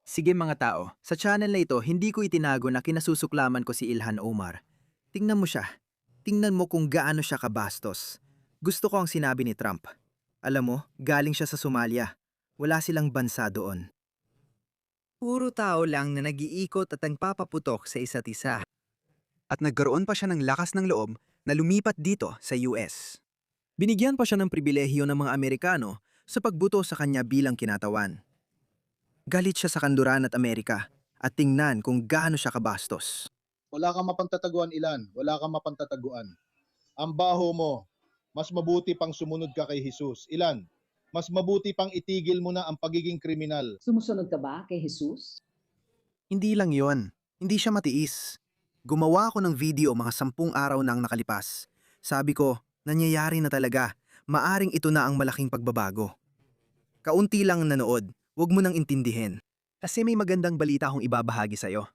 Sige mga tao, sa channel na ito hindi ko itinago na kinasusuklaman ko si Ilhan Omar. Tingnan mo siya. Tingnan mo kung gaano siya kabastos. Gusto ko ang sinabi ni Trump. Alam mo, galing siya sa Somalia. Wala silang bansa doon. Puro tao lang na nag-iikot at nagpapaputok sa isa't isa. At nagkaroon pa siya ng lakas ng loob na lumipat dito sa US. Binigyan pa siya ng pribilehiyo ng mga Amerikano sa pagbuto sa kanya bilang kinatawan. Galit siya sa kanluran at Amerika at tingnan kung gaano siya kabastos. Wala kang mapagtataguan, Ilan. Wala kang mapagtataguan. Ang baho mo, mas mabuti pang sumunod ka kay Jesus. Ilan, mas mabuti pang itigil mo na ang pagiging kriminal. Sumusunod ka ba kay Jesus? Hindi lang yon, hindi siya matiis. Gumawa ako ng video mga 10 araw nang nakalipas. Sabi ko, nangyayari na talaga. Maaring ito na ang malaking pagbabago. Kaunti lang ang nanood, huwag mo nang intindihin. Kasi may magandang balita akong ibabahagi sa'yo.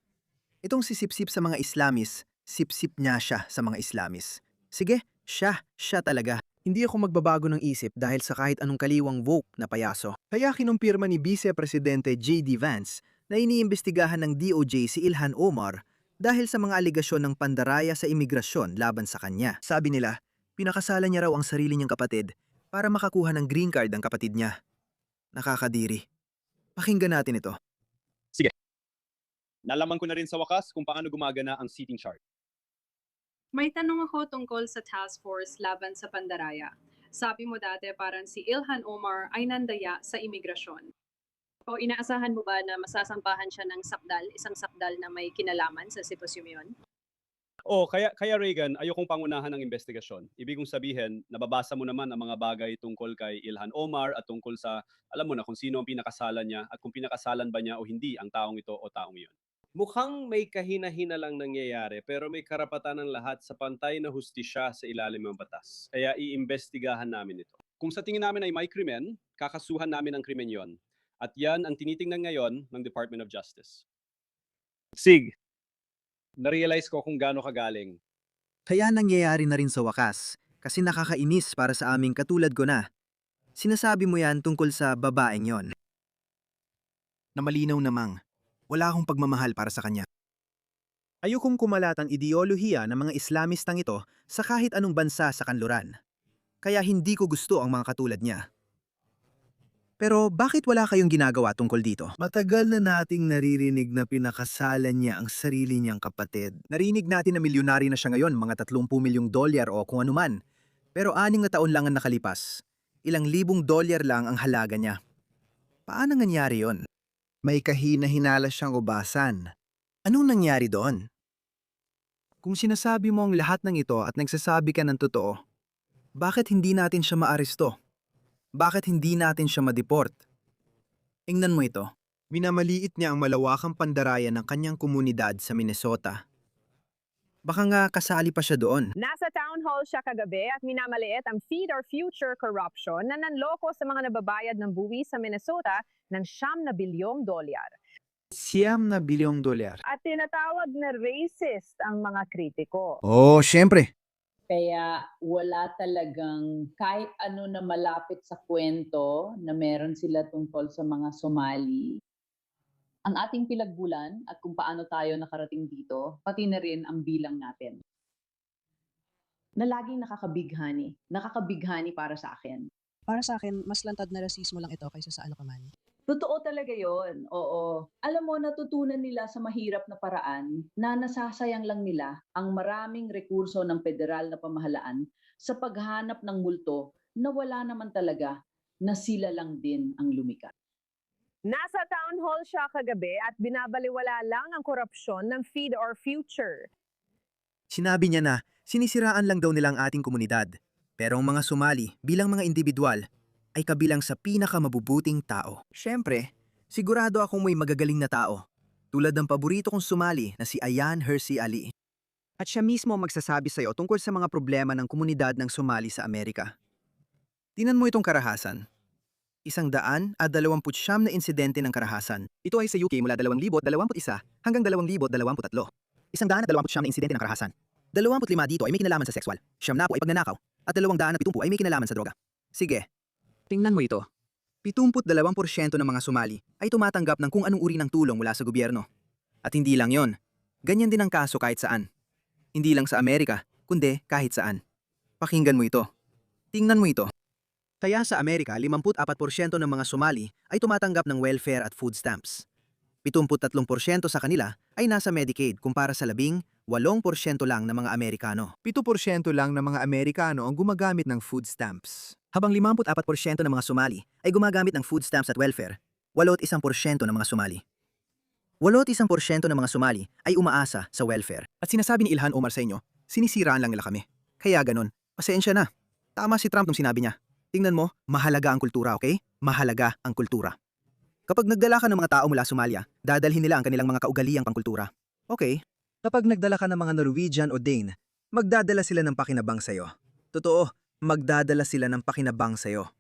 Itong sisipsip sa mga Islamis, sipsip niya siya sa mga Islamis. Sige, siya talaga. Hindi ako magbabago ng isip dahil sa kahit anong kaliwang woke na payaso. Kaya kinumpirma ni Vice Presidente J.D. Vance na iniimbestigahan ng DOJ si Ilhan Omar dahil sa mga aligasyon ng pandaraya sa imigrasyon laban sa kanya. Sabi nila, pinakasalan niya raw ang sarili niyang kapatid para makakuha ng green card ang kapatid niya. Nakakadiri. Pakinggan natin ito. Nalaman ko na rin sa wakas kung paano gumagana ang seating chart. May tanong ako tungkol sa task force laban sa pandaraya. Sabi mo dati parang si Ilhan Omar ay nandaya sa imigrasyon. O inaasahan mo ba na masasampahan siya ng sakdal, isang sakdal na may kinalaman sa sitwasyong yun? Kaya Reagan, ayokong pangunahan ng investigasyon. Ibig kong sabihin, nababasa mo naman ang mga bagay tungkol kay Ilhan Omar at tungkol sa, alam mo na kung sino ang pinakasalan niya at kung pinakasalan ba niya o hindi ang taong ito o taong iyon. Mukhang may kahina-hina lang nangyayari pero may karapatan ng lahat sa pantay na hustisya sa ilalim ng batas. Kaya iimbestigahan namin ito. Kung sa tingin namin ay may krimen, kakasuhan namin ang krimen yon. At yan ang tinitingnan ngayon ng Department of Justice. Sig, na-realize ko kung gaano kagaling. Kaya nangyayari na rin sa wakas, kasi nakakainis para sa aming katulad ko na. Sinasabi mo yan tungkol sa babaeng yon. Na malinaw namang, wala akong pagmamahal para sa kanya. Ayokong kumalat ang ideolohiya ng mga Islamistang ito sa kahit anong bansa sa kanluran. Kaya hindi ko gusto ang mga katulad niya. Pero bakit wala kayong ginagawa tungkol dito? Matagal na nating naririnig na pinakasalan niya ang sarili niyang kapatid. Narinig natin na milyonary na siya ngayon, mga $30 milyong o kung anuman. Pero 6 na taon lang ang nakalipas. Ilang libong dolyar lang ang halaga niya. Paano nangyari yon? May kahina-hinala siyang ubasan. Anong nangyari doon? Kung sinasabi mo ang lahat ng ito at nagsasabi ka ng totoo, bakit hindi natin siya maaresto? Bakit hindi natin siya ma-deport? Tingnan mo ito. Minamaliit niya ang malawakang pandaraya ng kanyang komunidad sa Minnesota. Baka nga kasali pa siya doon. Nasa town hall siya kagabi at minamaliit ang Feed Our Future corruption na nanloko sa mga nababayad ng buwis sa Minnesota ng $9 bilyong. $9 bilyong. At tinatawag na racist ang mga kritiko. Oh, syempre. Kaya wala talagang kahit ano na malapit sa kwento na meron sila tungkol sa mga Somali. Ang ating pilagbulan at kung paano tayo nakarating dito, pati na rin ang bilang natin. Na laging nakakabighani para sa akin. Para sa akin, mas lantad na rasismo lang ito kaysa sa ano ka man. Totoo talaga yon, oo. Alam mo, natutunan nila sa mahirap na paraan na nasasayang lang nila ang maraming rekurso ng federal na pamahalaan sa paghanap ng multo na wala naman talaga na sila lang din ang lumikha. Nasa town hall siya kagabi at binabaliwala lang ang korupsyon ng Feed Our Future. Sinabi niya na sinisiraan lang daw nila ang ating komunidad. Pero ang mga Somali bilang mga individual ay kabilang sa pinakamabubuting tao. Siyempre, sigurado akong may magagaling na tao. Tulad ng paborito kong Somali na si Ayan Hersey Ali. At siya mismo magsasabi sa iyo tungkol sa mga problema ng komunidad ng Somali sa Amerika. Tingnan mo itong karahasan. 129 na insidente ng karahasan. Ito ay sa UK mula 2021 hanggang 2023. 129 na insidente ng karahasan. 25 dito ay may kinalaman sa sexual. 9 ay pagnanakaw. At 270 ay may kinalaman sa droga. Sige. Tingnan mo ito. 72% ng mga Somali ay tumatanggap ng kung anong uri ng tulong mula sa gobyerno. At hindi lang yon, ganyan din ang kaso kahit saan. Hindi lang sa Amerika, kundi kahit saan. Pakinggan mo ito. Tingnan mo ito. Kaya sa Amerika, 54% ng mga Somali ay tumatanggap ng welfare at food stamps. 73% sa kanila ay nasa Medicaid kumpara sa 18% lang ng mga Amerikano. 7% lang ng mga Amerikano ang gumagamit ng food stamps. Habang 54% ng mga Somali ay gumagamit ng food stamps at welfare, 81% ng mga Somali. 81% ng mga Somali ay umaasa sa welfare. At sinasabi ni Ilhan Omar sa inyo, sinisiraan lang nila kami. Kaya ganon, pasensya na. Tama si Trump nung sinabi niya. Tingnan mo, mahalaga ang kultura, okay? Mahalaga ang kultura. Kapag nagdala ka ng mga tao mula Somalia, dadalhin nila ang kanilang mga kaugaliang pangkultura. Okay. Kapag nagdala ka ng mga Norwegian o Dane, magdadala sila ng pakinabang sa'yo. Totoo, magdadala sila ng pakinabang sa'yo.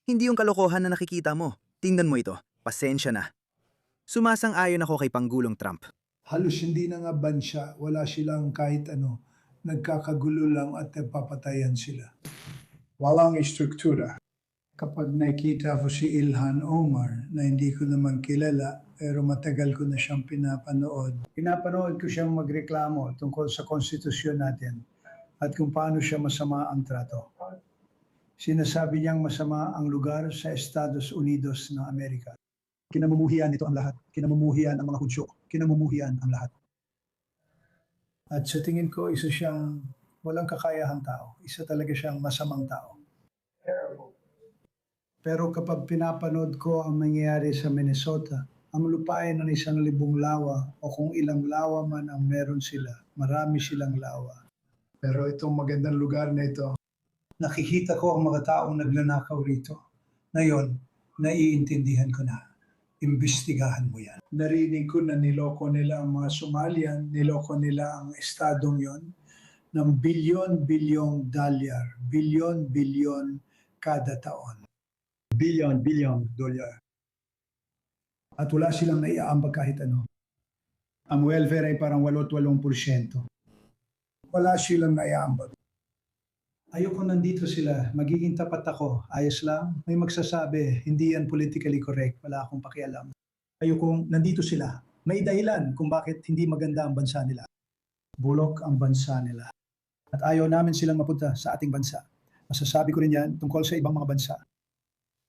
Hindi yung kalokohan na nakikita mo. Tingnan mo ito, pasensya na. Sumasang-ayon ako kay Pangulong Trump. Halos hindi na nga bansya, wala silang kahit ano, nagkakagulo lang at nagpapatayan sila. Walang istruktura. Kapag nakita ko si Ilhan Omar na hindi ko naman kilala pero matagal ko na siyang pinapanood. Pinapanood ko siyang magreklamo tungkol sa konstitusyon natin at kung paano siya masama ang trato. Sinasabi niyang masama ang lugar sa Estados Unidos ng Amerika. Kinamumuhian nito ang lahat. Kinamumuhian ang mga Hudyo. Kinamumuhian ang lahat. At sa tingin ko, isa siyang walang kakayahang tao. Isa talaga siyang masamang tao. Pero kapag pinapanood ko ang nangyayari sa Minnesota, ang lupain ng 1,000 lawa o kung ilang lawa man ang meron sila, marami silang lawa. Pero itong magandang lugar na ito, nakikita ko ang mga taong nagnanakaw rito. Ngayon, naiintindihan ko na. Imbestigahan mo yan. Narinig ko na niloko nila ang mga Somalian, niloko nila ang estadong yon ng bilyon-bilyong dolyar, bilyon-bilyon kada taon. Bilyon dolyar. At wala silang naiaambag kahit ano. Ang welfare ay parang 8-8%. Wala silang naiaambag. Ayoko nandito sila, magiging tapat ako, ayos lang. May magsasabi, hindi yan politically correct, wala akong pakialam. Ayoko nandito sila, may dahilan kung bakit hindi maganda ang bansa nila. Bulok ang bansa nila. At ayaw namin silang mapunta sa ating bansa. Masasabi ko rin yan tungkol sa ibang mga bansa.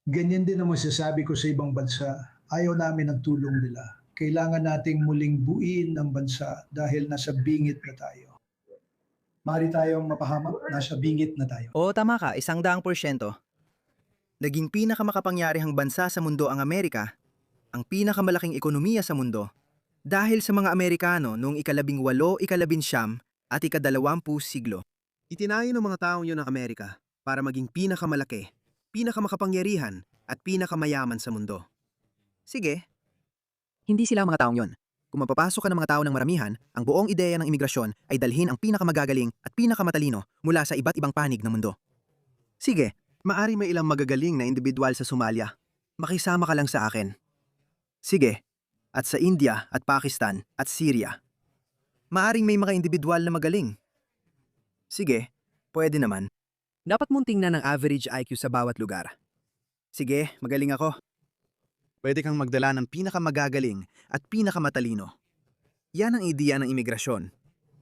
Ganyan din ang masasabi ko sa ibang bansa. Ayaw namin ang tulong nila. Kailangan nating muling buuin ang bansa dahil nasa bingit na tayo. Maaari tayong mapahamak, nasa bingit na tayo. Oo, tama ka, 100%. Naging pinakamakapangyarihang bansa sa mundo ang Amerika, ang pinakamalaking ekonomiya sa mundo, dahil sa mga Amerikano noong ika-18, ika-19 at ika-20 siglo. Itinayo ng mga taong yun ang Amerika para maging pinakamalaki, pinakamakapangyarihan at pinakamayaman sa mundo. Sige, hindi sila ang mga taong yon. Kung mapapasok ka ng mga tao ng maramihan, ang buong ideya ng imigrasyon ay dalhin ang pinakamagagaling at pinakamatalino mula sa iba't ibang panig ng mundo. Sige, maari may ilang magagaling na individual sa Somalia. Makisama ka lang sa akin. Sige, at sa India at Pakistan at Syria. Maaring may mga individual na magaling. Sige, pwede naman. Dapat mong tingnan ang average IQ sa bawat lugar. Sige, magaling ako. Pwede kang magdala ng pinakamagagaling at pinakamatalino. Yan ang ideya ng imigrasyon.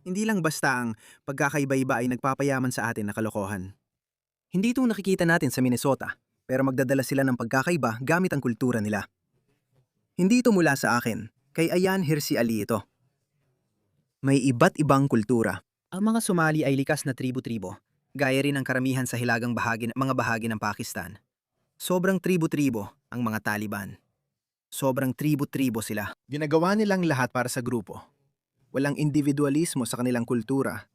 Hindi lang basta ang pagkakaiba-iba ay nagpapayaman sa atin na kalokohan. Hindi itong nakikita natin sa Minnesota, pero magdadala sila ng pagkakaiba gamit ang kultura nila. Hindi ito mula sa akin, kay Ayaan Hirsi Ali ito. May iba't ibang kultura. Ang mga Somali ay likas na tribu-tribo, gaya rin ang karamihan sa hilagang mga bahagi ng Pakistan. Sobrang tribu-tribo ang mga Taliban. Sobrang tribu-tribo sila. Ginagawa nilang lahat para sa grupo. Walang individualismo sa kanilang kultura.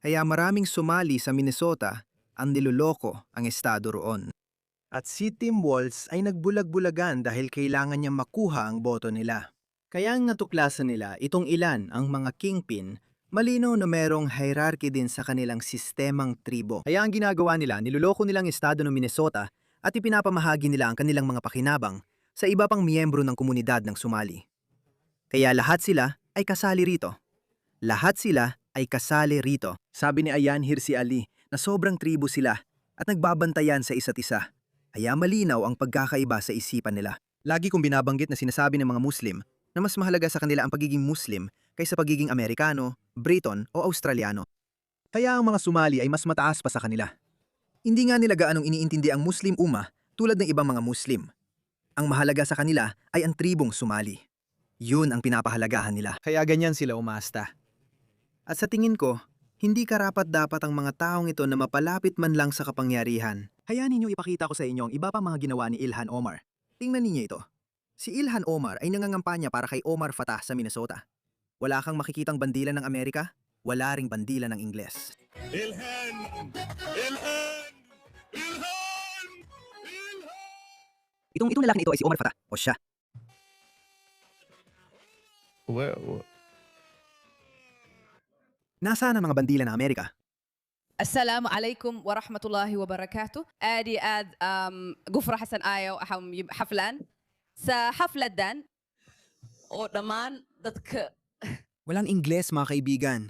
Kaya maraming Somali sa Minnesota ang niloloko ang estado roon. At si Tim Walz ay nagbulag-bulagan dahil kailangan niya makuha ang boto nila. Kaya ang natuklasan nila itong ilan ang mga kingpin, malinaw na merong hierarchy din sa kanilang sistemang tribo. Kaya ang ginagawa nila, niloloko nilang estado ng Minnesota at ipinapamahagi nila ang kanilang mga pakinabang sa iba pang miyembro ng komunidad ng Somali. Kaya lahat sila ay kasali rito. Lahat sila ay kasali rito. Sabi ni Ayaan Hirsi Ali na sobrang tribo sila at nagbabantayan sa isa't isa. Kaya malinaw ang pagkakaiba sa isipan nila. Lagi kong binabanggit na sinasabi ng mga Muslim na mas mahalaga sa kanila ang pagiging Muslim kaysa pagiging Amerikano, Briton o Australiano. Kaya ang mga Somali ay mas mataas pa sa kanila. Hindi nga nila gaanong iniintindi ang Muslim Ummah tulad ng ibang mga Muslim. Ang mahalaga sa kanila ay ang tribong Somali. Yun ang pinapahalagahan nila. Kaya ganyan sila umasta. At sa tingin ko, hindi karapat-dapat ang mga taong ito na mapalapit man lang sa kapangyarihan. Hayaan ninyo ipakita ko sa inyo ang iba pang mga ginawa ni Ilhan Omar. Tingnan ninyo ito. Si Ilhan Omar ay nangangampanya para kay Omar Fatah sa Minnesota. Wala kang makikitang bandila ng Amerika, wala ring bandila ng Ingles. Ilhan! Ilhan! Ilhan! Ilhan! Itong lalaking ito ay si Omar Fatah, o siya. Nasaan ang mga bandila ng Amerika? السلام عليكم ورحمة الله وبركاته آدي قفرة حسن آية وأحم حفلان حفلة دان ودمان دتك Walang Ingles, mga kaibigan.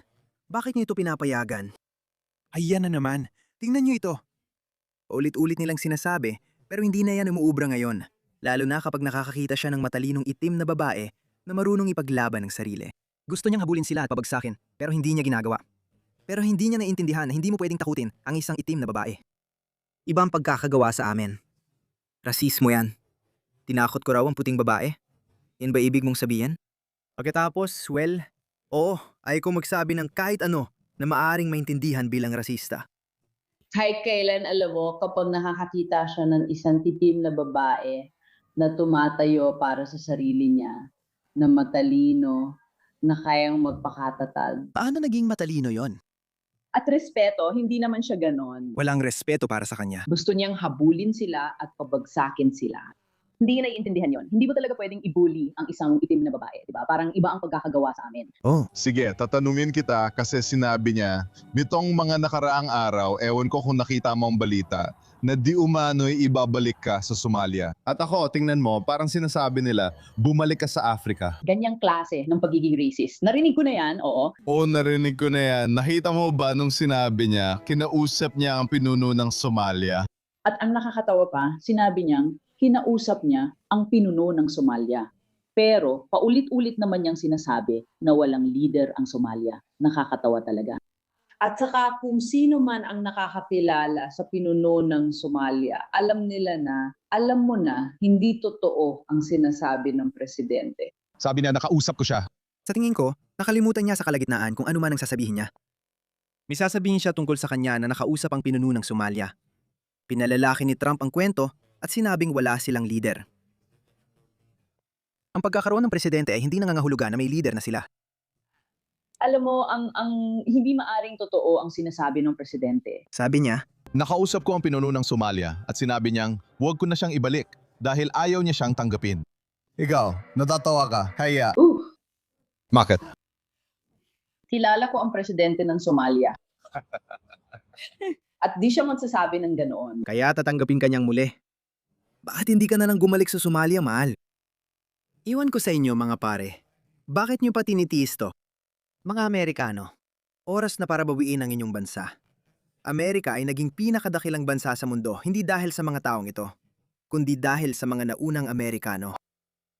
Bakit niyo ito pinapayagan? Ayan na naman. Tingnan niyo ito. Ulit-ulit nilang sinasabi, pero hindi na yan umuubra ngayon. Lalo na kapag nakakakita siya ng matalinong itim na babae na marunong ipaglaban ng sarili. Gusto niyang habulin sila at pabagsakin, pero hindi niya ginagawa. Pero hindi niya naintindihan na hindi mo pwedeng takutin ang isang itim na babae. Iba ang pagkakagawa sa amin. Rasismo yan. Tinakot ko raw ang puting babae. Yan ba ibig mong sabihin? Pagkatapos, well, oo, ay ko magsabi ng kahit ano na maaring maintindihan bilang rasista. Kahit kailan, alam mo, kapag nakakakita siya ng isang titim na babae na tumatayo para sa sarili niya, na matalino, na kayang magpakatatag. Paano naging matalino yon? At respeto, hindi naman siya ganon. Walang respeto para sa kanya. Gusto niyang habulin sila at pabagsakin sila. Hindi niya naiintindihan yon. Hindi mo talaga pwedeng ibuli ang isang itim na babae, di ba? Parang iba ang pagkakagawa sa amin. Oh. Sige, tatanungin kita kasi sinabi niya, nitong mga nakaraang araw, ewan ko kung nakita mo ang balita, na di umano'y ibabalik ka sa Somalia. At ako, tingnan mo, parang sinasabi nila, bumalik ka sa Africa. Ganyang klase ng pagiging racist. Narinig ko na yan, oo. Oo, narinig ko na yan. Nakita mo ba nung sinabi niya, kinausap niya ang pinuno ng Somalia? At ang nakakatawa pa, sinabi niyang kinausap niya ang pinuno ng Somalia. Pero paulit-ulit naman niyang sinasabi na walang leader ang Somalia. Nakakatawa talaga. At saka kung sino man ang nakakakilala sa pinuno ng Somalia, alam mo na, hindi totoo ang sinasabi ng presidente. Sabi niya, nakausap ko siya. Sa tingin ko, nakalimutan niya sa kalagitnaan kung ano man ang sasabihin niya. May sasabihin siya tungkol sa kanya na nakausap ang pinuno ng Somalia. Pinalalaki ni Trump ang kwento at sinabing wala silang leader. Ang pagkakaroon ng presidente ay hindi nangangahulugan na may leader na sila. Alam mo, ang hindi maaring totoo ang sinasabi ng presidente. Sabi niya, Nakausap ko ang pinuno ng Somalia at sinabi niyang huwag ko na siyang ibalik dahil ayaw niya siyang tanggapin. Ikaw, natatawa ka. Kaya. Bakit? Kilala ko ang presidente ng Somalia. At di siya magsasabi ng ganoon. kaya tatanggapin ka niyang muli. Bakit hindi ka na lang gumalik sa Somalia, mahal? Iwan ko sa inyo, mga pare. Bakit niyo pa tinitiis to? Mga Amerikano, oras na para bawiin ang inyong bansa. Amerika ay naging pinakadakilang bansa sa mundo hindi dahil sa mga taong ito, kundi dahil sa mga naunang Amerikano.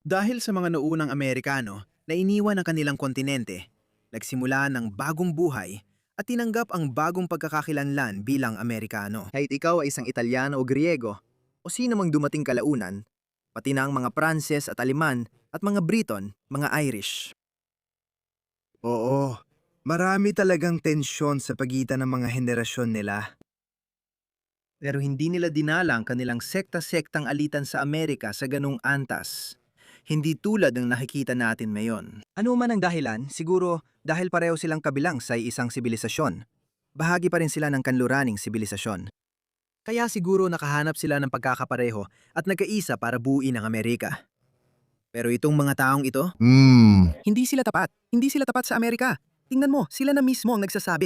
Dahil sa mga naunang Amerikano na iniwan ang kanilang kontinente, nagsimula ng bagong buhay at tinanggap ang bagong pagkakakilanlan bilang Amerikano. Kahit ikaw ay isang Italyano o Griego, o sino mang dumating kalaunan, pati na ang mga Pranses at Aleman at mga Briton, mga Irish. Oo, marami talagang tensyon sa pagitan ng mga henerasyon nila. Pero hindi nila dinala ang kanilang sekta-sektang alitan sa Amerika sa ganung antas. Hindi tulad ng nakikita natin ngayon. Ano man ang dahilan, siguro dahil pareho silang kabilang sa isang sibilisasyon. Bahagi pa rin sila ng kanluraning sibilisasyon. Kaya siguro nakahanap sila ng pagkakapareho at nagkaisa para buuin ang Amerika. Pero itong mga taong ito, hindi sila tapat. Hindi sila tapat sa Amerika. Tingnan mo, sila na mismo ang nagsasabi.